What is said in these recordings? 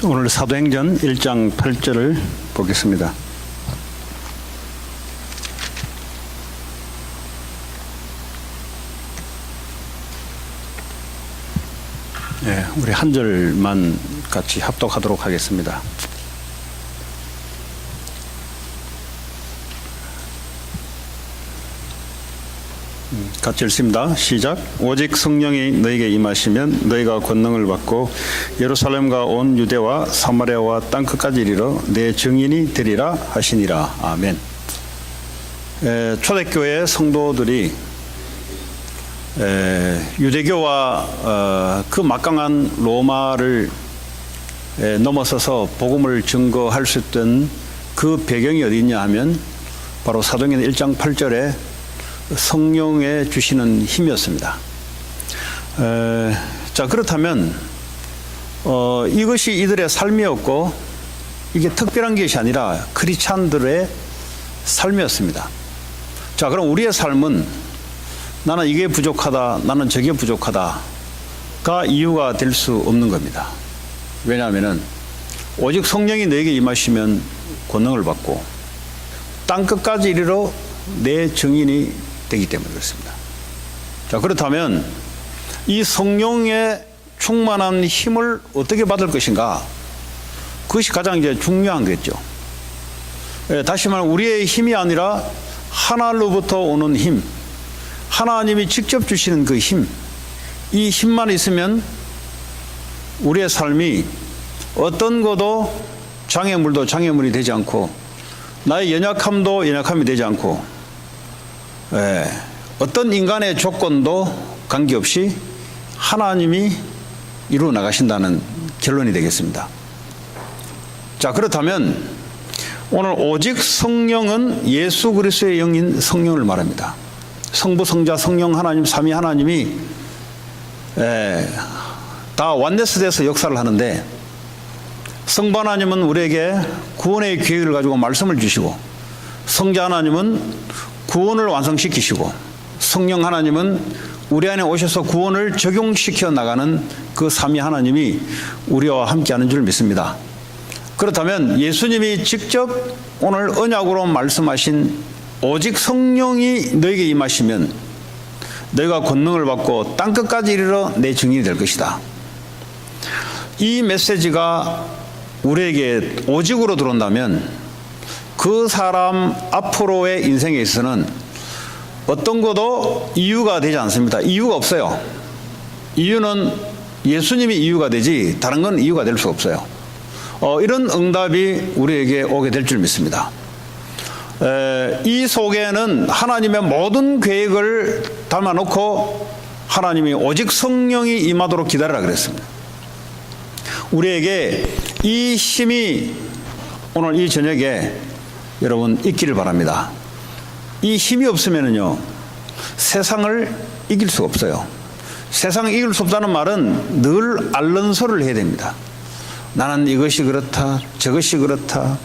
오늘 사도행전 1장 8절을 보겠습니다. 우리 한 절만 같이 합독하도록 하겠습니다. 같이 읽습니다. 시작. 오직 성령이 너에게 임하시면 너희가 권능을 받고 예루살렘과 온 유대와 사마리아와 땅끝까지 이르러 내 증인이 되리라 하시니라. 아멘. 초대교회 성도들이 유대교와 그 막강한 로마를 넘어서서 복음을 증거할 수 있던 그 배경이 어디 있냐 하면 바로 사도행전 1장 8절에 성령의 주시는 힘이었습니다. 자, 그렇다면 이것이 이들의 삶이었고 이게 특별한 것이 아니라 크리스찬들의 삶이었습니다. 자, 그럼 우리의 삶은 나는 이게 부족하다, 나는 저게 부족하다가 이유가 될 수 없는 겁니다. 왜냐하면 오직 성령이 너에게 임하시면 권능을 받고 땅끝까지 이르러 내 증인이 되기 때문에 그렇습니다. 자, 그렇다면 이 성령의 충만한 힘을 어떻게 받을 것인가? 그것이 가장 이제 중요한 거겠죠. 다시 말하면 우리의 힘이 아니라 하나로부터 오는 힘, 하나님이 직접 주시는 그 힘, 이 힘만 있으면 우리의 삶이 어떤 것도 장애물도 장애물이 되지 않고 나의 연약함도 연약함이 되지 않고 어떤 인간의 조건도 관계없이 하나님이 이루어 나가신다는 결론이 되겠습니다. 자, 그렇다면 오늘 오직 성령은 예수 그리스도의 영인 성령을 말합니다. 성부, 성자, 성령 하나님, 삼위 하나님이 다 완네스돼서 역사를 하는데 성부 하나님은 우리에게 구원의 계획을 가지고 말씀을 주시고 성자 하나님은 구원을 완성시키시고 성령 하나님은 우리 안에 오셔서 구원을 적용시켜 나가는 그 삼위 하나님이 우리와 함께하는 줄 믿습니다. 그렇다면 예수님이 직접 오늘 언약으로 말씀하신 오직 성령이 너에게 임하시면 너희가 권능을 받고 땅끝까지 이르러 내 증인이 될 것이다. 이 메시지가 우리에게 오직으로 들어온다면 그 사람 앞으로의 인생에 있어서는 어떤 것도 이유가 되지 않습니다. 이유가 없어요. 이유는 예수님이 이유가 되지 다른 건 이유가 될 수 없어요. 이런 응답이 우리에게 오게 될 줄 믿습니다. 이 속에는 하나님의 모든 계획을 담아놓고 하나님이 오직 성령이 임하도록 기다리라 그랬습니다. 우리에게 이 힘이 오늘 이 저녁에 여러분 있기를 바랍니다. 이 힘이 없으면요 세상을 이길 수가 없어요. 세상을 이길 수 없다는 말은 늘 앓는 소리를 해야 됩니다. 나는 이것이 그렇다, 저것이 그렇다,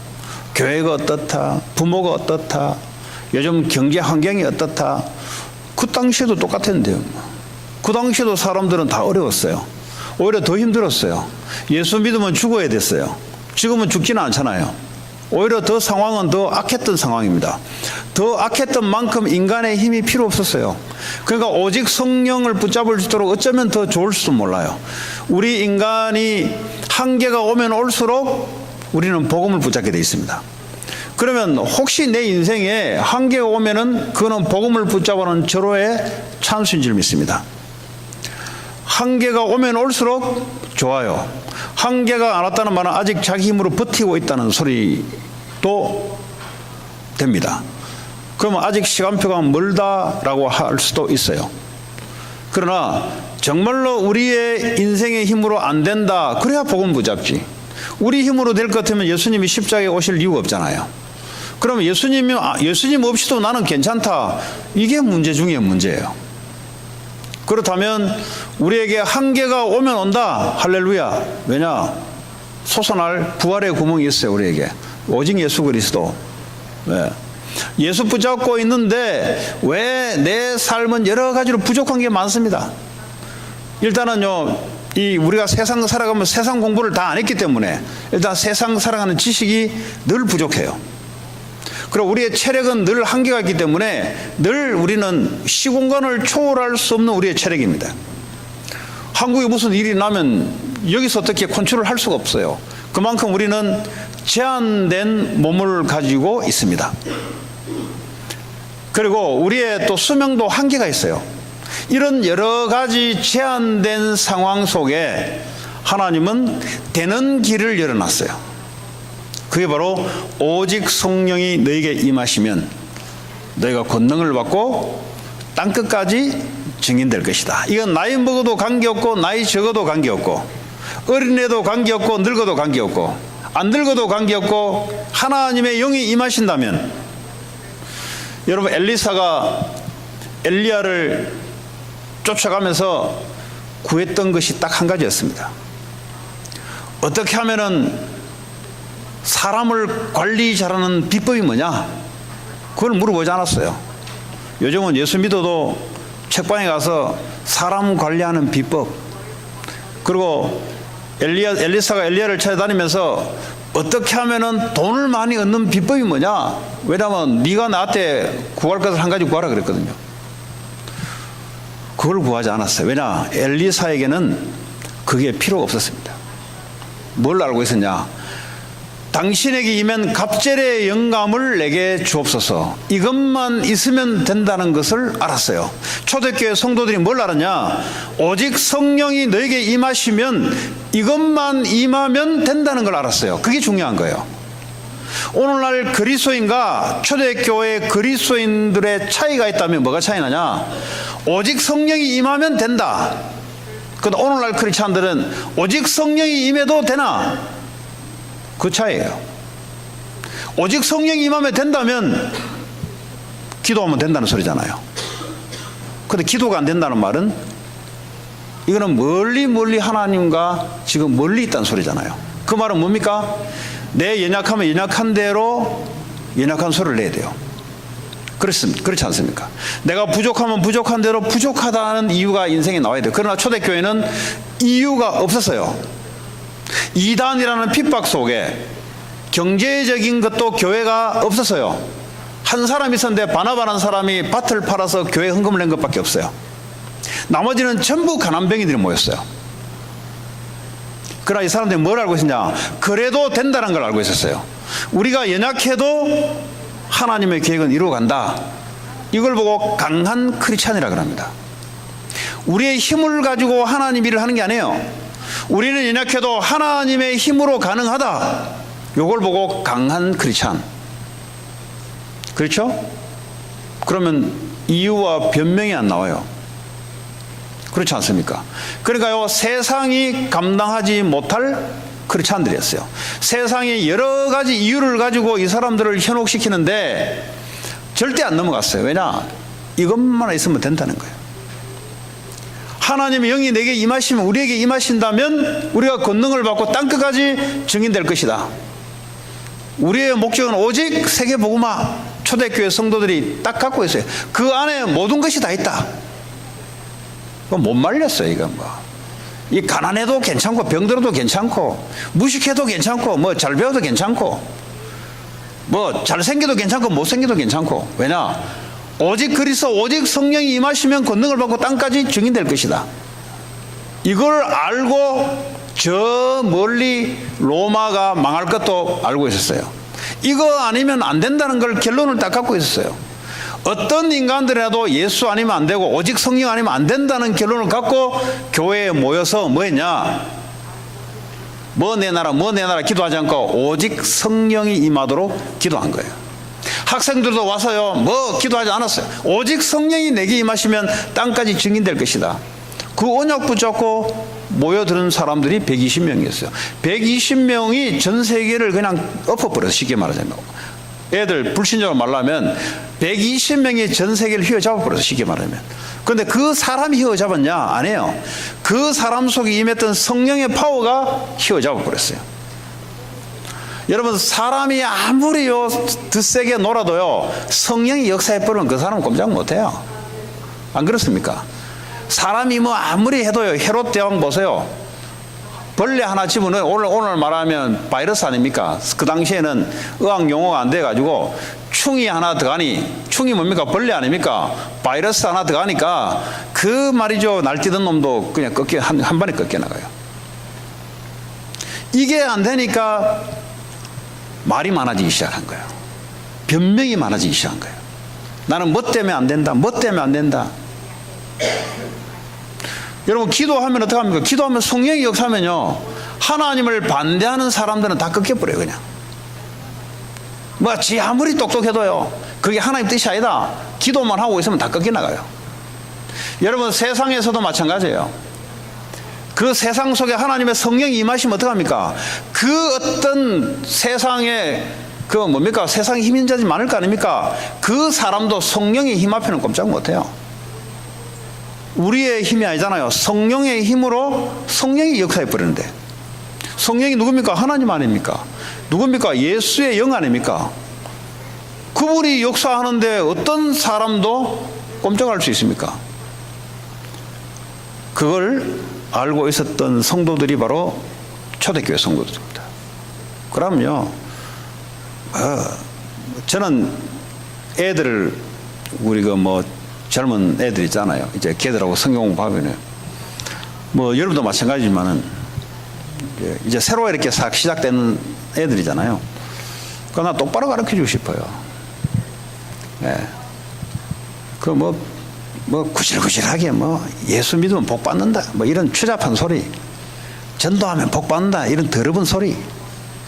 교회가 어떻다, 부모가 어떻다, 요즘 경제 환경이 어떻다. 그 당시에도 똑같았는데요. 그 당시에도 사람들은 다 어려웠어요. 오히려 더 힘들었어요. 예수 믿으면 죽어야 됐어요. 지금은 죽지는 않잖아요. 오히려 더 상황은 더 악했던 상황입니다. 더 악했던 만큼 인간의 힘이 필요 없었어요. 그러니까 오직 성령을 붙잡을 수 있도록 어쩌면 더 좋을지도 몰라요. 우리 인간이 한계가 오면 올수록 우리는 복음을 붙잡게 되어 있습니다. 그러면 혹시 내 인생에 한계가 오면은 그거는 복음을 붙잡아는 절호의 찬스인 줄 믿습니다. 한계가 오면 올수록 좋아요. 한계가 안 왔다는 말은 아직 자기 힘으로 버티고 있다는 소리도 됩니다. 그러면 아직 시간표가 멀다라고 할 수도 있어요. 그러나 정말로 우리의 인생의 힘으로 안 된다. 그래야 복음 붙잡지. 우리 힘으로 될 것 같으면 예수님이 십자가에 오실 이유가 없잖아요. 그러면 예수님 없이도 나는 괜찮다. 이게 문제 중에 문제예요. 그렇다면 우리에게 한계가 오면 온다. 할렐루야. 왜냐? 솟아날 부활의 구멍이 있어요. 우리에게. 오직 예수 그리스도. 예수 붙잡고 있는데 왜 내 삶은 여러 가지로 부족한 게 많습니다. 일단은요, 이 우리가 세상 살아가면 세상 공부를 다 안 했기 때문에 일단 세상 살아가는 지식이 늘 부족해요. 그리고 우리의 체력은 늘 한계가 있기 때문에 늘 우리는 시공간을 초월할 수 없는 우리의 체력입니다. 한국에 무슨 일이 나면 여기서 어떻게 컨트롤 할 수가 없어요. 그만큼 우리는 제한된 몸을 가지고 있습니다. 그리고 우리의 또 수명도 한계가 있어요. 이런 여러 가지 제한된 상황 속에 하나님은 되는 길을 열어놨어요. 그게 바로 오직 성령이 너에게 임하시면 너희가 권능을 받고 땅끝까지 증인될 것이다. 이건 나이 먹어도 관계없고 나이 적어도 관계없고 어린애도 관계없고 늙어도 관계없고 안 늙어도 관계없고 하나님의 영이 임하신다면, 여러분 엘리사가 엘리야를 쫓아가면서 구했던 것이 딱 한 가지였습니다. 어떻게 하면은 사람을 관리 잘하는 비법이 뭐냐? 그걸 물어보지 않았어요. 요즘은 예수 믿어도 책방에 가서 사람 관리하는 비법, 그리고 엘리사가 엘리야를 찾아다니면서 어떻게 하면은 돈을 많이 얻는 비법이 뭐냐? 왜냐하면 네가 나한테 구할 것을 한 가지 구하라 그랬거든요. 그걸 구하지 않았어요. 왜냐? 엘리사에게는 그게 필요가 없었습니다. 뭘 알고 있었냐? 당신에게 임한 갑절의 영감을 내게 주옵소서. 이것만 있으면 된다는 것을 알았어요. 초대교회 성도들이 뭘 알았냐? 오직 성령이 너에게 임하시면 이것만 임하면 된다는 걸 알았어요. 그게 중요한 거예요. 오늘날 그리스도인과 초대교회 그리스도인들의 차이가 있다면 뭐가 차이 나냐? 오직 성령이 임하면 된다. 근데 오늘날 크리스찬들은 오직 성령이 임해도 되나? 그 차이예요. 오직 성령이 임하면 된다면 기도하면 된다는 소리잖아요. 근데 기도가 안 된다는 말은 이거는 멀리 하나님과 지금 멀리 있다는 소리잖아요. 그 말은 뭡니까? 내 연약하면 연약한 대로 연약한 소리를 내야 돼요. 그렇지 않습니까? 내가 부족하면 부족한 대로 부족하다는 이유가 인생에 나와야 돼요. 그러나 초대교회는 이유가 없었어요. 이단이라는 핍박 속에 경제적인 것도 교회가 없었어요. 한 사람이 있었는데 바나바라는 사람이 밭을 팔아서 교회 헌금을 낸 것밖에 없어요. 나머지는 전부 가난뱅이들이 모였어요. 그러나 이 사람들이 뭘 알고 있었냐? 그래도 된다는 걸 알고 있었어요. 우리가 연약해도 하나님의 계획은 이루어간다. 이걸 보고 강한 크리스찬이라고 합니다. 우리의 힘을 가지고 하나님 일을 하는 게 아니에요. 우리는 연약해도 하나님의 힘으로 가능하다. 이걸 보고 강한 크리스찬. 그렇죠? 그러면 이유와 변명이 안 나와요. 그렇지 않습니까? 그러니까요, 세상이 감당하지 못할 크리스찬들이었어요. 세상이 여러 가지 이유를 가지고 이 사람들을 현혹시키는데 절대 안 넘어갔어요. 왜냐? 이것만 있으면 된다는 거예요. 하나님의 영이 내게 임하시면, 우리에게 임하신다면 우리가 권능을 받고 땅끝까지 증인될 것이다. 우리의 목적은 오직 세계복음화. 초대교회 성도들이 딱 갖고 있어요. 그 안에 모든 것이 다 있다. 못 말렸어요. 이건 이 가난해도 괜찮고 병들어도 괜찮고 무식해도 괜찮고 뭐 잘 배워도 괜찮고 뭐 잘생겨도 괜찮고 못생겨도 괜찮고. 왜냐? 오직 그리스도, 오직 성령이 임하시면 권능을 받고 땅까지 증인될 것이다. 이걸 알고 저 멀리 로마가 망할 것도 알고 있었어요. 이거 아니면 안 된다는 걸 결론을 딱 갖고 있었어요. 어떤 인간들이라도 예수 아니면 안 되고 오직 성령 아니면 안 된다는 결론을 갖고 교회에 모여서 뭐 했냐? 뭐 내 나라 기도하지 않고 오직 성령이 임하도록 기도한 거예요. 학생들도 와서요, 뭐 기도하지 않았어요. 오직 성령이 내게 임하시면 땅까지 증인될 것이다. 그 언약 붙잡고 모여드는 사람들이 120명이었어요. 120명이 전 세계를 그냥 엎어버려서, 쉽게 말하자면 애들 불신자로 말하면 120명이 전 세계를 휘어잡아버려서, 쉽게 말하면. 그런데 그 사람이 휘어잡았냐? 아니에요. 그 사람 속에 임했던 성령의 파워가 휘어잡아버렸어요. 여러분, 사람이 아무리요 드세게 놀아도요 성령이 역사해버리면 그 사람은 꼼짝 못해요. 안 그렇습니까? 사람이 뭐 아무리 해도요, 헤롯 대왕 보세요. 벌레 하나 집어넣어, 오늘 말하면 바이러스 아닙니까? 그 당시에는 의학 용어가 안 돼가지고 충이 하나 들어가니, 충이 뭡니까? 벌레 아닙니까? 바이러스 하나 들어가니까 그 말이죠, 날뛰던 놈도 그냥 한 번에 꺾여 나가요. 이게 안 되니까 말이 많아지기 시작한 거예요. 변명이 많아지기 시작한 거예요. 나는 뭐 때문에 안 된다, 뭐 때문에 안 된다. 여러분, 기도하면 어떻게 합니까? 기도하면 성령이 역사하면요, 하나님을 반대하는 사람들은 다 꺾여버려요. 그냥 뭐 지 아무리 똑똑해도요, 그게 하나님 뜻이 아니다, 기도만 하고 있으면 다 꺾여 나가요. 여러분, 세상에서도 마찬가지예요. 그 세상 속에 하나님의 성령이 임하시면 어떡합니까? 그 어떤 세상에 그 뭡니까? 세상에 힘인 자들이 많을 거 아닙니까? 그 사람도 성령의 힘 앞에는 꼼짝 못해요. 우리의 힘이 아니잖아요. 성령의 힘으로 성령이 역사해 버리는데, 성령이 누굽니까? 하나님 아닙니까? 누굽니까? 예수의 영 아닙니까? 그분이 역사하는데 어떤 사람도 꼼짝할 수 있습니까? 그걸 알고 있었던 성도들이 바로 초대교회 성도들입니다. 그럼요, 저는 애들을, 우리 그 뭐 젊은 애들 있잖아요. 이제 걔들하고 성경 공부하면은, 뭐 여러분도 마찬가지지만은 이제 새로 이렇게 싹 시작되는 애들이잖아요. 그러나 똑바로 가르쳐 주고 싶어요. 예. 그 뭐 구질구질하게 뭐 예수 믿으면 복 받는다, 뭐 이런 추잡한 소리, 전도하면 복 받는다, 이런 더러운 소리,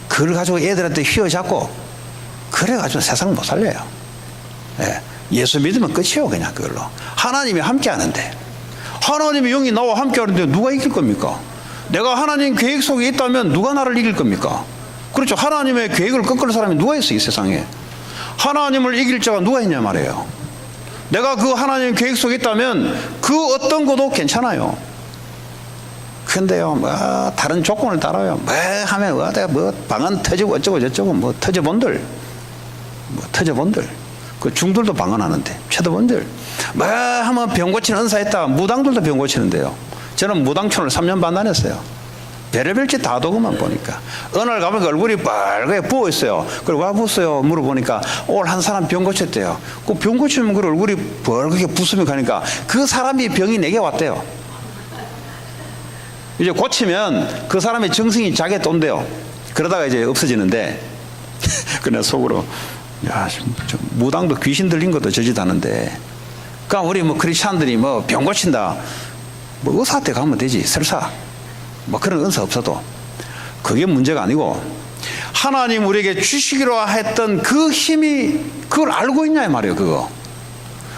그걸 가지고 애들한테 휘어잡고 그래가지고 세상 못 살려요. 예. 예수 믿으면 끝이에요. 그냥 그걸로. 하나님이 함께 하는데, 하나님의 영이 나와 함께 하는데 누가 이길 겁니까? 내가 하나님 계획 속에 있다면 누가 나를 이길 겁니까? 그렇죠. 하나님의 계획을 꺾을 사람이 누가 있어요, 이 세상에? 하나님을 이길 자가 누가 있냐 말이에요. 내가 그 하나님 계획 속에 있다면 그 어떤 것도 괜찮아요. 근데요, 뭐 다른 조건을 따라요. 뭐 하면 뭐 방언 터지고 어쩌고 저쩌고, 뭐 터져본들, 그 중들도 방언하는데, 최도본들 뭐 하면 병 고치는 은사 있다. 무당들도 병 고치는데요. 저는 무당촌을 3년 반 다녔어요. 별의별 짓 다 도구만 보니까, 어느 날 가보니까 얼굴이 빨갛게 부어 있어요. 그걸 와 부었어요 물어보니까 오늘 한 사람 병 고쳤대요. 그 병 고치면 그 얼굴이 빨갛게 부으면 가니까 그 사람이 병이 내게 왔대요. 이제 고치면 그 사람의 정승이 자기한테 온대요. 그러다가 이제 없어지는데, 그냥 속으로, 야, 무당도 귀신 들린 것도 저짓하는데, 그러니까 우리 뭐 크리스찬들이 뭐 병 고친다, 뭐 의사한테 가면 되지, 설사 뭐 그런 은사 없어도. 그게 문제가 아니고, 하나님 우리에게 주시기로 했던 그 힘이, 그걸 알고 있냐 이 말이에요.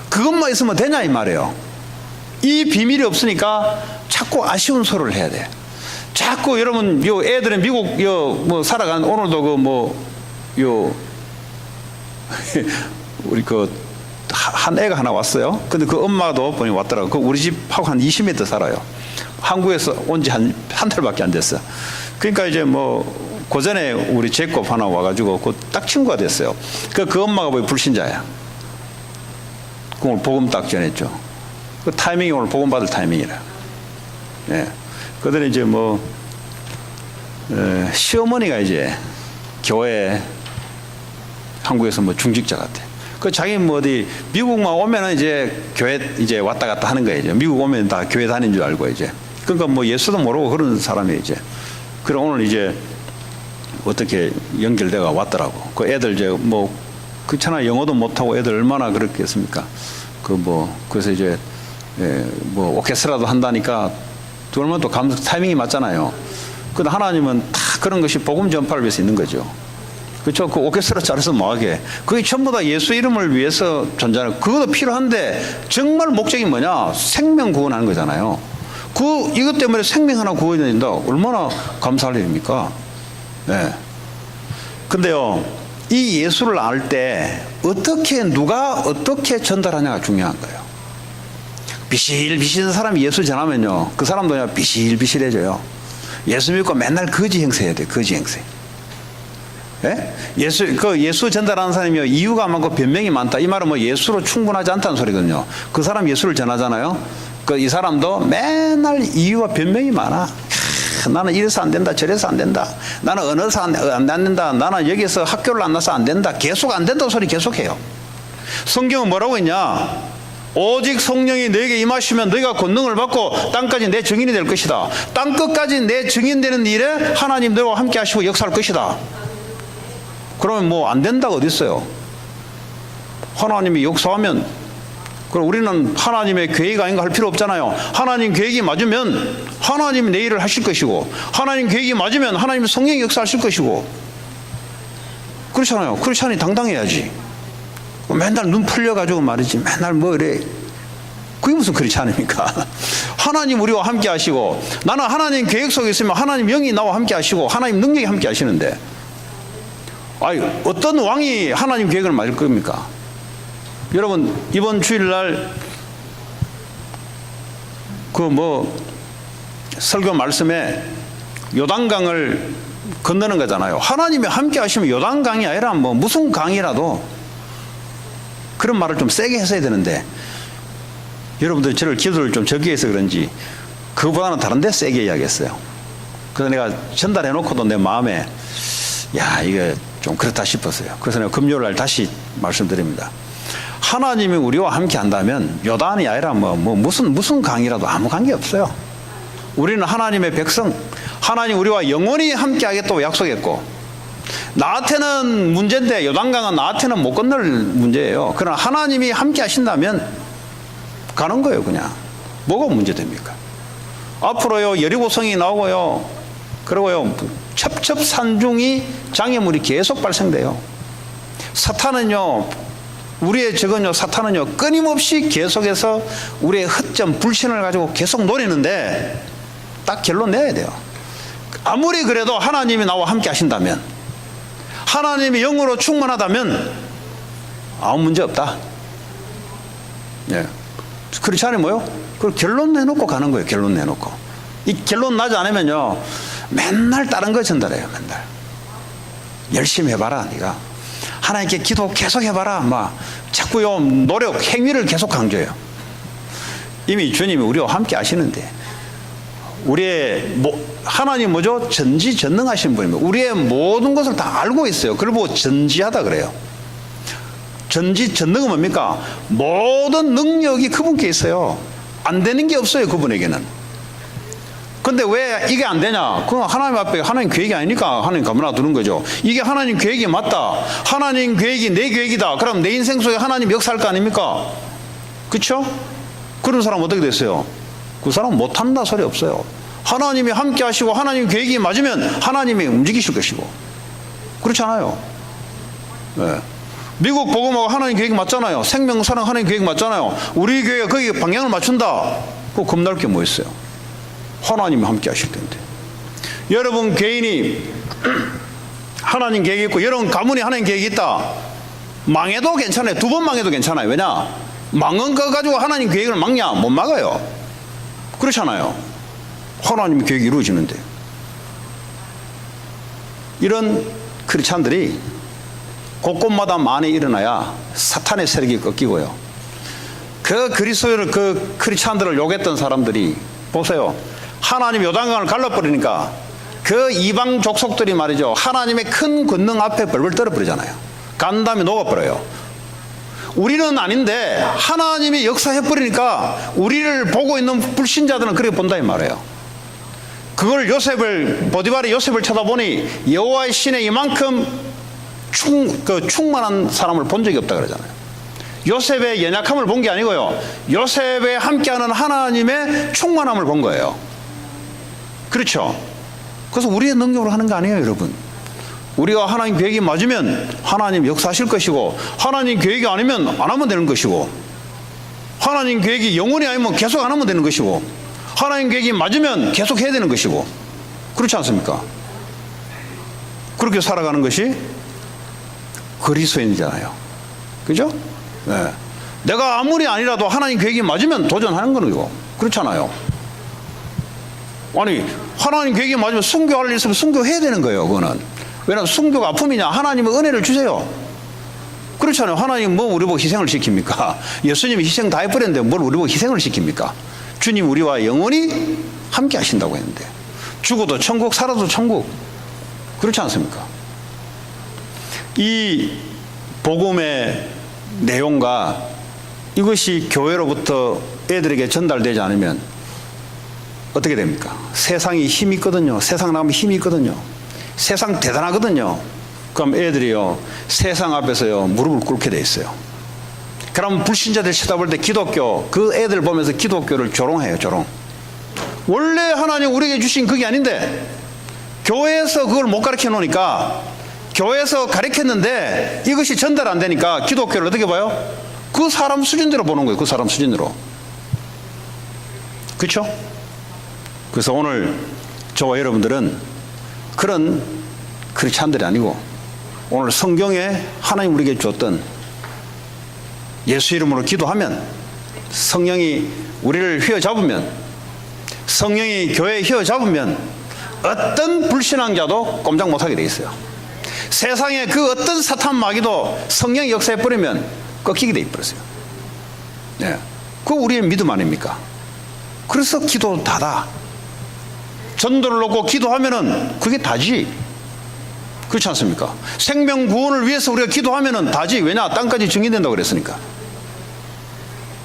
그것만 있으면 되냐 이 말이에요. 이 비밀이 없으니까 자꾸 아쉬운 소리를 해야 돼. 자꾸 여러분, 요 애들은 미국 뭐 살아간, 오늘도 우리 한 애가 하나 왔어요. 근데 그 엄마도 보니 왔더라고. 그 우리 집하고 한 20m 살아요. 한국에서 온 지 한 달밖에 안 됐어. 그러니까 이제 뭐 고전에 우리 제곱 하나 와가지고 딱 친구가 됐어요. 그 엄마가 뭐 불신자야. 오늘 복음 딱 전했죠. 그 타이밍이 오늘 복음 받을 타이밍이라. 예. 그들은 이제 뭐 시어머니가 이제 교회, 한국에서 뭐 중직자 같아. 그 자기 뭐 어디 미국만 오면은 이제 교회 이제 왔다 갔다 하는 거예요. 이제 미국 오면 다 교회 다니는 줄 알고 이제. 그러니까 뭐 예수도 모르고 그런 사람이 이제. 그럼 오늘 이제 어떻게 연결돼가 왔더라고. 그 애들 이제 뭐 그렇잖아, 영어도 못하고 애들 얼마나 그렇겠습니까? 그래서 이제 뭐 오케스트라도 한다니까 얼마나 또 타이밍이 맞잖아요. 근데 하나님은 다 그런 것이 복음 전파를 위해서 있는 거죠. 그렇죠? 그 오케스트라 잘해서 뭐하게. 그게 전부 다 예수 이름을 위해서 존재하는, 그것도 필요한데 정말 목적이 뭐냐? 생명 구원하는 거잖아요. 이것 때문에 생명 하나 구원이 된다. 얼마나 감사할 일입니까? 네. 근데요, 이 예수를 알 때 누가 어떻게 전달하냐가 중요한 거예요. 비실비실한 사람이 예수 전하면요, 그 사람도 그냥 비실비실해져요. 예수 믿고 맨날 거지 행세해야 돼, 거지 행세. 예? 예수 전달하는 사람이요, 이유가 많고 변명이 많다. 이 말은 뭐 예수로 충분하지 않다는 소리거든요. 그 사람 예수를 전하잖아요. 이 사람도 맨날 이유와 변명이 많아. 나는 이래서 안 된다, 저래서 안 된다. 나는 언어서 안 된다. 나는 여기서 학교를 안 나서 안 된다. 계속 안 된다고 소리 계속해요. 성경은 뭐라고 했냐? 오직 성령이 너에게 임하시면 너희가 권능을 받고 땅까지 내 증인이 될 것이다. 땅 끝까지 내 증인되는 일에 하나님 너와 함께 하시고 역사할 것이다. 그러면 뭐 안 된다가 어디 있어요? 하나님이 역사하면 그럼 우리는 하나님의 계획 아닌가 할 필요 없잖아요. 하나님 계획이 맞으면 하나님이 내 일을 하실 것이고, 하나님 계획이 맞으면 하나님 성령이 역사하실 것이고, 그렇잖아요. 크리스찬이 당당해야지. 맨날 눈 풀려가지고 말이지 맨날 뭐 이래. 그게 무슨 크리스찬입니까? 하나님 우리와 함께 하시고, 나는 하나님 계획 속에 있으면 하나님 영이 나와 함께 하시고 하나님 능력이 함께 하시는데, 아니 어떤 왕이 하나님 계획을 맞을 겁니까? 여러분 이번 주일날 설교 말씀에 요단강을 건너는 거잖아요. 하나님이 함께 하시면 요단강이 아니라 뭐 무슨 강이라도 그런 말을 좀 세게 했어야 되는데, 여러분들 저를 기도를 좀 적게 해서 그런지 그거보다는 다른 데 세게 이야기했어요. 그래서 내가 전달해 놓고도 내 마음에 야 이게 좀 그렇다 싶었어요. 그래서 내가 금요일날 다시 말씀드립니다. 하나님이 우리와 함께 한다면 요단이 아니라 무슨 강이라도 아무 관계 없어요. 우리는 하나님의 백성, 하나님 우리와 영원히 함께 하겠다고 약속했고, 나한테는 문제인데 요단강은 나한테는 못 건널 문제예요. 그러나 하나님이 함께 하신다면 가는 거예요. 그냥 뭐가 문제됩니까? 앞으로요 여리고성이 나오고요, 그리고요 첩첩산중이 장애물이 계속 발생돼요. 사탄은요 사탄은요 끊임없이 계속해서 우리의 허점 불신을 가지고 계속 노리는데 딱 결론 내야 돼요. 아무리 그래도 하나님이 나와 함께 하신다면, 하나님이 영으로 충만하다면 아무 문제 없다. 예. 그렇지 않으면 뭐요? 그걸 결론 내놓고 가는 거예요. 결론 내놓고. 이 결론 나지 않으면요 맨날 다른 거 전달해요. 맨날 열심히 해봐라. 네가 하나님께 기도 계속 해봐라. 막 자꾸요 노력 행위를 계속 강조해요. 이미 주님이 우리와 함께 하시는데, 우리의 하나님 뭐죠? 전지전능하신 분입니다. 우리의 모든 것을 다 알고 있어요. 그걸 보고 전지하다 그래요. 전지전능은 뭡니까? 모든 능력이 그분께 있어요. 안 되는 게 없어요. 그분에게는. 근데 왜 이게 안 되냐? 그건 하나님 앞에 하나님 계획이 아니니까 하나님 가만히 두는 거죠. 이게 하나님 계획이 맞다. 하나님 계획이 내 계획이다. 그럼 내 인생 속에 하나님 역사할 거 아닙니까? 그렇죠? 그런 사람 어떻게 됐어요? 그 사람 못한다 소리 없어요. 하나님이 함께 하시고 하나님 계획이 맞으면 하나님이 움직이실 것이고. 그렇잖아요. 네. 미국 복음하고 하나님 계획이 맞잖아요. 생명사랑 하나님 계획이 맞잖아요. 우리 교회가 거기 방향을 맞춘다. 그거 겁날 게 뭐 있어요? 하나님이 함께 하실 텐데. 여러분 개인이 하나님 계획이 있고, 여러분 가문이 하나님 계획이 있다. 망해도 괜찮아요. 2번 망해도 괜찮아요. 왜냐? 망한 거 가지고 하나님 계획을 막냐? 못 막아요. 그렇잖아요. 하나님의 계획이 이루어지는데. 이런 크리스찬들이 곳곳마다 많이 일어나야 사탄의 세력이 꺾이고요. 그 그리스도를, 그 크리스찬들을 욕했던 사람들이 보세요. 하나님 요단강을 갈라버리니까 그 이방 족속들이 말이죠, 하나님의 큰 권능 앞에 벌벌 떨어버리잖아요. 간 다음에 녹아버려요. 우리는 아닌데 하나님이 역사해버리니까 우리를 보고 있는 불신자들은 그렇게 본다 이 말이에요. 그걸 보디발이 요셉을 쳐다보니 여호와의 신에 이만큼 충만한 사람을 본 적이 없다 그러잖아요. 요셉의 연약함을 본 게 아니고요, 요셉에 함께하는 하나님의 충만함을 본 거예요. 그렇죠? 그래서 우리의 능력으로 하는 거 아니에요, 여러분. 우리가 하나님 계획이 맞으면 하나님 역사하실 것이고, 하나님 계획이 아니면 안 하면 되는 것이고, 하나님 계획이 영원히 아니면 계속 안 하면 되는 것이고, 하나님 계획이 맞으면 계속 해야 되는 것이고, 그렇지 않습니까? 그렇게 살아가는 것이 그리스도인이잖아요. 그죠? 네. 내가 아무리 아니라도 하나님 계획이 맞으면 도전하는 거고, 그렇잖아요. 아니 하나님 계획이 맞으면 순교할 일 있으면 순교해야 되는 거예요. 그거는 왜냐하면 순교가 아픔이냐? 하나님은 은혜를 주세요. 그렇잖아요. 하나님 뭐 우리 보고 희생을 시킵니까? 예수님이 희생 다 해버렸는데 뭘 우리 보고 희생을 시킵니까? 주님 우리와 영원히 함께 하신다고 했는데, 죽어도 천국, 살아도 천국. 그렇지 않습니까? 이 복음의 내용과 이것이 교회로부터 애들에게 전달되지 않으면 어떻게 됩니까? 세상이 힘이 있거든요. 세상 나가면 힘이 있거든요. 세상 대단하거든요. 그럼 애들이요, 세상 앞에서요, 무릎을 꿇게 돼 있어요. 그럼 불신자들 쳐다볼 때 기독교, 그 애들 보면서 기독교를 조롱해요, 조롱. 원래 하나님 우리에게 주신 그게 아닌데, 교회에서 그걸 못 가르쳐 놓으니까, 교회에서 가르쳤는데 이것이 전달 안 되니까 기독교를 어떻게 봐요? 그 사람 수준대로 보는 거예요. 그 사람 수준으로. 그렇죠? 그래서 오늘 저와 여러분들은 그런 크리스찬들이 아니고, 오늘 성경에 하나님 우리에게 줬던 예수 이름으로 기도하면, 성령이 우리를 휘어잡으면, 성령이 교회에 휘어잡으면 어떤 불신앙자도 꼼짝 못하게 돼 있어요. 세상에 그 어떤 사탄 마귀도 성령이 역사해 버리면 꺾이게 돼 있어요. 네. 그거 우리의 믿음 아닙니까? 그래서 기도 다다. 전도를 놓고 기도하면은 그게 다지. 그렇지 않습니까? 생명 구원을 위해서 우리가 기도하면은 다지. 왜냐? 땅까지 증인된다고 그랬으니까.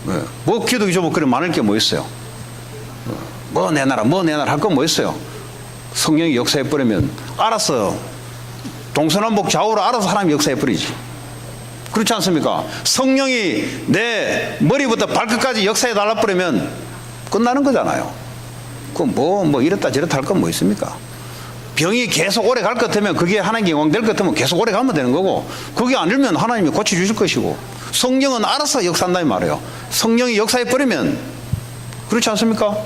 네. 뭐 기도 잊어먹고 그래 많을 게 뭐 있어요? 뭐 내놔라 할 건 뭐 있어요? 성령이 역사해 버리면 알아서 동서남북 좌우로 알아서 하나님이 역사해 버리지. 그렇지 않습니까? 성령이 내 머리부터 발끝까지 역사해 달라 버리면 끝나는 거잖아요. 그 뭐 이랬다 저랬다 할 건 뭐 있습니까? 병이 계속 오래 갈 것 같으면, 그게 하나님께 영광 될 것 같으면 계속 오래 가면 되는 거고, 그게 아니면 하나님이 고쳐주실 것이고, 성령은 알아서 역사한다 이 말이에요. 성령이 역사해 버리면, 그렇지 않습니까?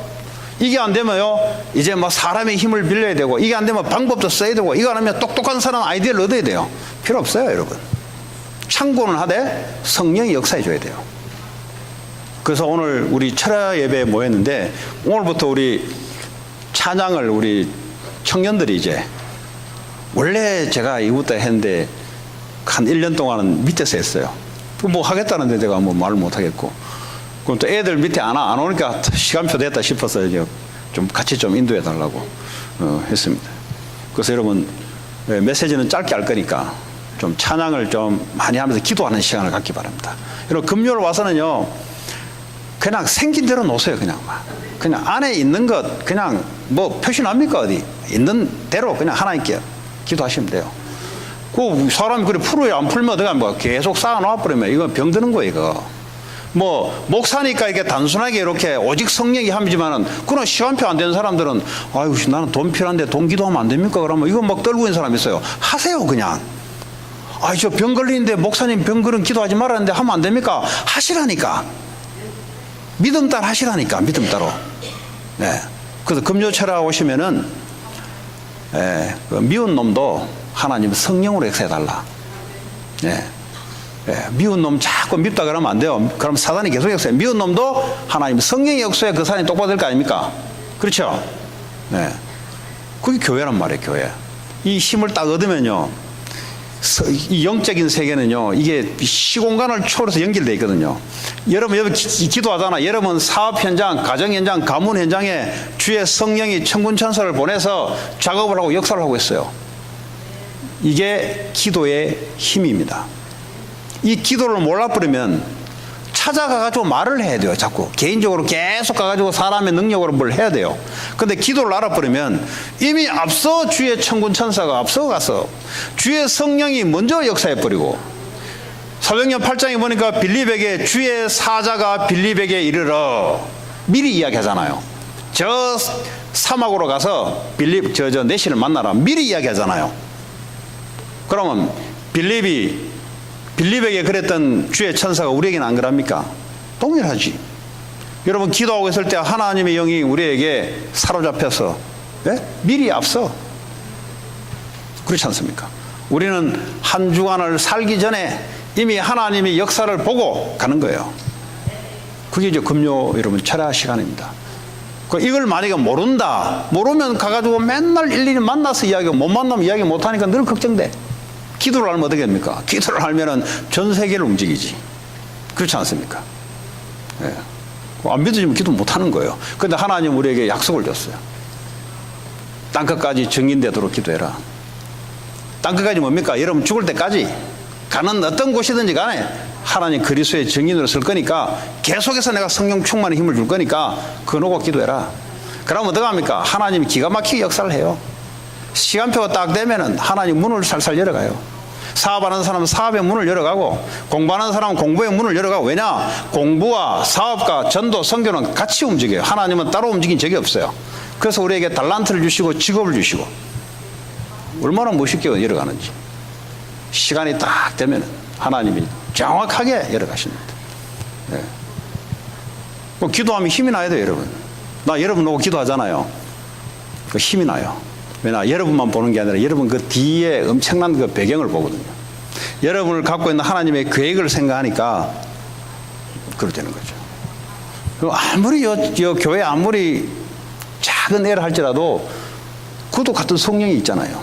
이게 안 되면요, 이제 뭐 사람의 힘을 빌려야 되고, 이게 안 되면 방법도 써야 되고, 이거 안 하면 똑똑한 사람 아이디어를 얻어야 돼요. 필요 없어요, 여러분. 참고는 하되 성령이 역사해 줘야 돼요. 그래서 오늘 우리 철야 예배에 모였는데, 오늘부터 우리 찬양을 우리 청년들이 이제, 원래 제가 이것도 했는데 한 1년 동안은 밑에서 했어요. 뭐 하겠다는데 제가 뭐 말을 못 하겠고, 그럼 또 애들 밑에 안 오니까 시간표 됐다 싶어서 이제 좀 같이 좀 인도해 달라고 했습니다. 그래서 여러분, 메시지는 짧게 할 거니까 좀 찬양을 좀 많이 하면서 기도하는 시간을 갖기 바랍니다. 여러분, 금요일 와서는요, 그냥 생긴 대로 놓으세요. 그냥 안에 있는 것 그냥 뭐 표시납니까? 어디 있는 대로 그냥 하나님께 기도하시면 돼요. 그 사람이 그래 풀어야 안 풀면 어떡하면 뭐 계속 쌓아놓아 버리면 이건 병드는 거예요. 이거 뭐 목사니까 이게 단순하게 이렇게 오직 성령이 함이지만은, 그런 시간표 안 되는 사람들은 아유 나는 돈 필요한데 돈 기도하면 안 됩니까? 그러면 이거 막 떨고 있는 사람이 있어요. 하세요 그냥. 아 저 병 걸리는데 목사님 병 걸은 기도하지 말았는데 하면 안 됩니까? 하시라니까. 믿음 따라 하시라니까. 믿음 따로. 네. 그래서 금요철야 오시면은 그 미운 놈도 하나님 성령으로 역사해달라. 네. 미운 놈 자꾸 밉다 그러면 안 돼요. 그럼 사단이 계속 역사해. 미운 놈도 하나님 성령의 역사에 그 사람이 똑바로 될 거 아닙니까? 그렇죠? 네. 그게 교회란 말이에요. 교회. 이 힘을 딱 얻으면요, 이 영적인 세계는요, 이게 시공간을 초월해서 연결되어 있거든요. 여러분 여기 기도하잖아. 여러분 사업 현장, 가정 현장, 가문 현장에 주의 성령이 천군 천사를 보내서 작업을 하고 역사를 하고 있어요. 이게 기도의 힘입니다. 이 기도를 몰라버리면 찾아가가지고 말을 해야 돼요. 자꾸 개인적으로 계속 가가지고 사람의 능력으로 뭘 해야 돼요. 근데 기도를 알아버리면 이미 앞서 주의 천군 천사가 앞서가서 주의 성령이 먼저 역사해버리고, 사도행전 8장에 보니까 빌립에게 주의 사자가 빌립에게 이르러 미리 이야기하잖아요. 저 사막으로 가서 빌립 저 내시를 만나라 미리 이야기하잖아요. 그러면 빌립에게 그랬던 주의 천사가 우리에게는 안 그럽니까? 동일하지. 여러분 기도하고 있을 때 하나님의 영이 우리에게 사로잡혀서 미리 앞서. 그렇지 않습니까? 우리는 한 주간을 살기 전에 이미 하나님의 역사를 보고 가는 거예요. 그게 이제 금요 여러분 철야 시간입니다. 이걸 만약에 모르면 가가지고 맨날 일일이 만나서 이야기하고, 못 만나면 이야기 못하니까 늘 걱정돼. 기도를 알면 어떻게 됩니까? 기도를 알면은 전 세계를 움직이지. 그렇지 않습니까? 예. 안 믿어지면 기도 못 하는 거예요. 그런데 하나님 우리에게 약속을 줬어요. 땅끝까지 증인되도록 기도해라. 땅끝까지 뭡니까? 여러분 죽을 때까지 가는 어떤 곳이든지 간에 하나님 그리스도의 증인으로 설 거니까 계속해서 내가 성령 충만의 힘을 줄 거니까 그거 놓고 기도해라. 그러면 어떡합니까? 하나님이 기가 막히게 역사를 해요. 시간표가 딱 되면은 하나님 문을 살살 열어가요. 사업하는 사람은 사업의 문을 열어가고 공부하는 사람은 공부의 문을 열어가고. 왜냐? 공부와 사업과 전도, 선교는 같이 움직여요. 하나님은 따로 움직인 적이 없어요. 그래서 우리에게 달란트를 주시고 직업을 주시고 얼마나 멋있게 열어가는지. 시간이 딱 되면 하나님이 정확하게 열어가십니다. 네. 뭐 기도하면 힘이 나야 돼요, 여러분. 나 여러분 보고 기도하잖아요. 그 힘이 나요. 왜냐? 여러분만 보는 게 아니라 여러분 그 뒤에 엄청난 그 배경을 보거든요. 여러분을 갖고 있는 하나님의 계획을 생각하니까 그렇게 되는 거죠. 아무리 요 교회 아무리 작은 애를 할지라도 그도 같은 성령이 있잖아요.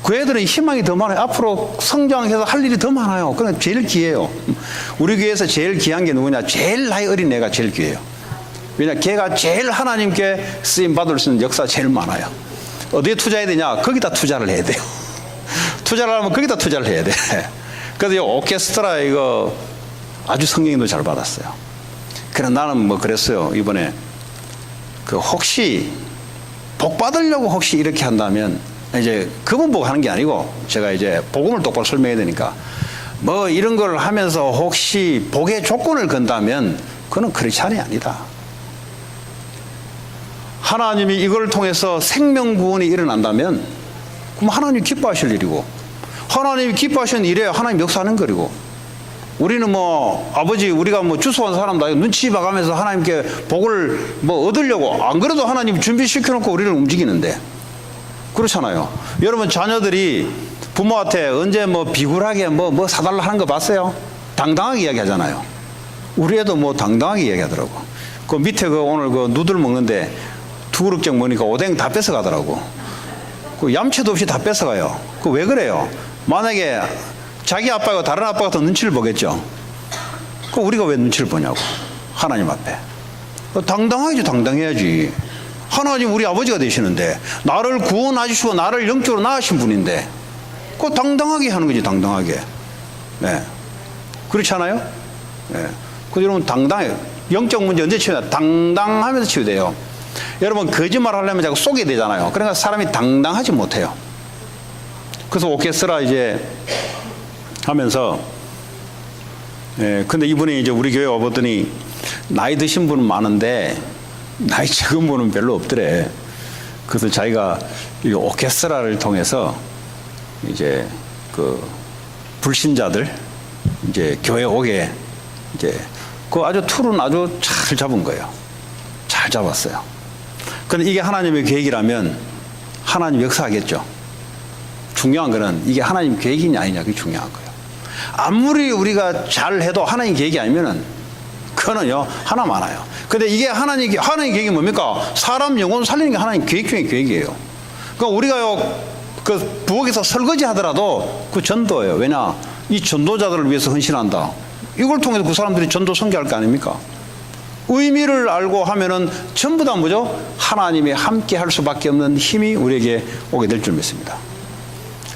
그 애들은 희망이 더 많아요. 앞으로 성장해서 할 일이 더 많아요. 그러니까 제일 귀해요. 우리 교회에서 제일 귀한 게 누구냐? 제일 나이 어린 애가 제일 귀해요. 왜냐? 걔가 제일 하나님께 쓰임 받을 수 있는 역사가 제일 많아요. 어디에 투자해야 되냐? 거기다 투자를 해야 돼요. 투자를 하면 거기다 투자를 해야 돼. 그래서 이 오케스트라 이거 아주 성령님도 잘 받았어요. 그래서 나는 뭐 그랬어요. 이번에 그 혹시 복 받으려고 혹시 이렇게 한다면 이제 그분 보고 하는 게 아니고 제가 이제 복음을 똑바로 설명해야 되니까 뭐 이런 걸 하면서 혹시 복의 조건을 건다면 그건 크리스찬이 아니다. 하나님이 이걸 통해서 생명구원이 일어난다면 그럼 하나님 기뻐하실 일이고 하나님이 기뻐하시는 일에 하나님 역사하는 거리고 우리는 뭐 아버지 우리가 뭐 주소한 사람도 아니고 눈치 봐가면서 하나님께 복을 뭐 얻으려고 안 그래도 하나님이 준비시켜놓고 우리를 움직이는데 그렇잖아요. 여러분 자녀들이 부모한테 언제 뭐 비굴하게 뭐 사달라 하는 거 봤어요? 당당하게 이야기하잖아요. 우리 애도 뭐 당당하게 이야기하더라고. 그 밑에 그 오늘 그 누들 먹는데 두 그릇째 먹으니까 오뎅 다 뺏어가더라고. 그 얌체도 없이 다 뺏어가요. 그 왜 그래요? 만약에 자기 아빠가 다른 아빠가 더 눈치를 보겠죠. 그 우리가 왜 눈치를 보냐고. 하나님 앞에. 당당하지 당당해야지. 하나님 우리 아버지가 되시는데 나를 구원하시고 나를 영적으로 낳으신 분인데 그 당당하게 하는 거지 당당하게. 네. 그렇지 않아요? 네. 그 여러분 당당해요. 영적 문제 언제 치유돼요? 당당하면서 치유돼요. 여러분 거짓말 하려면 자꾸 속게 되잖아요. 그러니까 사람이 당당하지 못해요. 그래서 오케스트라 이제 하면서 근데 이분이 이제 우리 교회 와보더니 나이 드신 분은 많은데 나이 적은 분은 별로 없더래. 그래서 자기가 이 오케스트라를 통해서 이제 그 불신자들 이제 교회 오게 이제 그 아주 툴은 아주 잘 잡은 거예요. 잘 잡았어요. 근데 이게 하나님의 계획이라면 하나님 역사하겠죠. 중요한 거는 이게 하나님 계획이냐 아니냐 그게 중요한 거예요. 아무리 우리가 잘해도 하나님 계획이 아니면은 그거는요 하나 많아요. 근데 이게 하나님 계획이 뭡니까? 사람 영혼 살리는 게 하나님 계획 중에 계획이에요. 그러니까 우리가요 그 부엌에서 설거지 하더라도 그 전도예요. 왜냐? 이 전도자들을 위해서 헌신한다. 이걸 통해서 그 사람들이 전도 선교할 거 아닙니까? 의미를 알고 하면은 전부 다 뭐죠? 하나님이 함께 할 수밖에 없는 힘이 우리에게 오게 될 줄 믿습니다.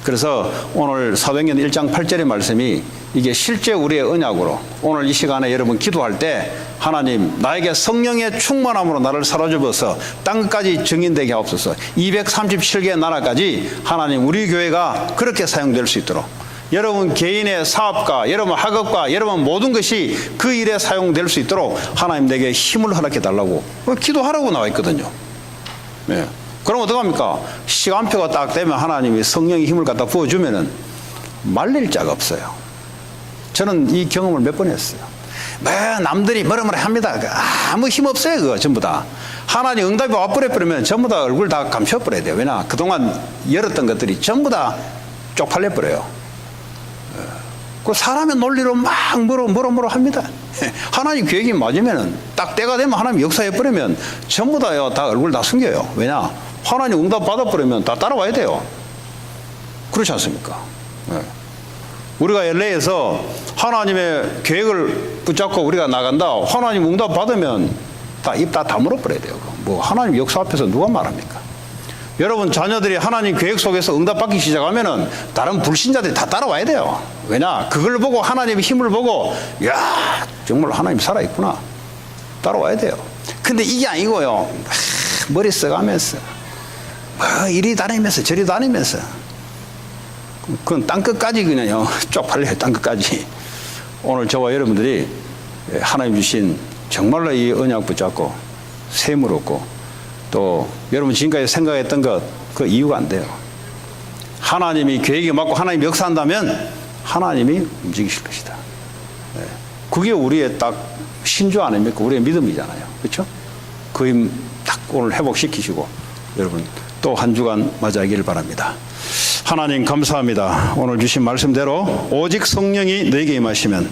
그래서 오늘 사도행전 1장 8절의 말씀이 이게 실제 우리의 언약으로 오늘 이 시간에 여러분 기도할 때 하나님 나에게 성령의 충만함으로 나를 사로잡아서 땅끝까지 증인되게 하옵소서. 237개의 나라까지 하나님 우리 교회가 그렇게 사용될 수 있도록 여러분 개인의 사업과 여러분 학업과 여러분 모든 것이 그 일에 사용될 수 있도록 하나님 내게 힘을 허락해 달라고 기도하라고 나와 있거든요. 네. 그럼 어떡합니까? 시간표가 딱 되면 하나님이 성령의 힘을 갖다 부어주면은 말릴 자가 없어요. 저는 이 경험을 몇 번 했어요. 뭐 남들이 뭐라 합니다. 아무 힘 없어요. 그거 전부 다. 하나님 응답이 와버려버리면 전부 다 얼굴 다 감춰버려야 돼요. 왜냐? 그동안 열었던 것들이 전부 다 쪽팔려버려요. 그 사람의 논리로 막 뭐로 합니다. 하나님 계획이 맞으면은 딱 때가 되면 하나님 역사해버리면 전부 다요. 다 얼굴 다 숨겨요. 왜냐? 하나님 응답 받아버리면 다 따라와야 돼요. 그렇지 않습니까? 네. 우리가 LA에서 하나님의 계획을 붙잡고 우리가 나간다. 하나님 응답 받으면 다 입 다 다물어버려야 돼요. 뭐 하나님 역사 앞에서 누가 말합니까? 여러분 자녀들이 하나님 계획 속에서 응답받기 시작하면은 다른 불신자들이 다 따라와야 돼요. 왜냐? 그걸 보고 하나님의 힘을 보고 야 정말 하나님 살아있구나 따라와야 돼요. 근데 이게 아니고요. 머리 써가면서 뭐 이리 다니면서 저리 다니면서 그건 땅끝까지 그냥요 쪽팔려요. 땅끝까지. 오늘 저와 여러분들이 하나님 주신 정말로 이 언약 붙잡고 샘을 얻고 또 여러분 지금까지 생각했던 것 그 이유가 안 돼요. 하나님이 계획에 맞고 하나님이 역사한다면 하나님이 움직이실 것이다. 그게 우리의 딱 신조 아닙니까? 우리의 믿음이잖아요. 그렇죠? 그 힘 딱 오늘 회복시키시고 여러분 또 한 주간 맞이하기를 바랍니다. 하나님 감사합니다. 오늘 주신 말씀대로 오직 성령이 너에게 임하시면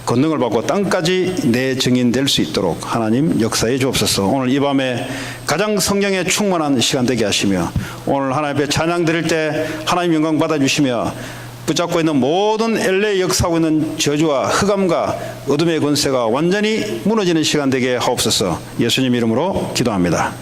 권능을 받고 땅까지 내 증인 될 수 있도록 하나님 역사해 주옵소서. 오늘 이 밤에 가장 성령에 충만한 시간 되게 하시며 오늘 하나님 앞에 찬양 드릴 때 하나님 영광 받아주시며 붙잡고 있는 모든 LA 역사하고 있는 저주와 흑암과 어둠의 권세가 완전히 무너지는 시간 되게 하옵소서. 예수님 이름으로 기도합니다.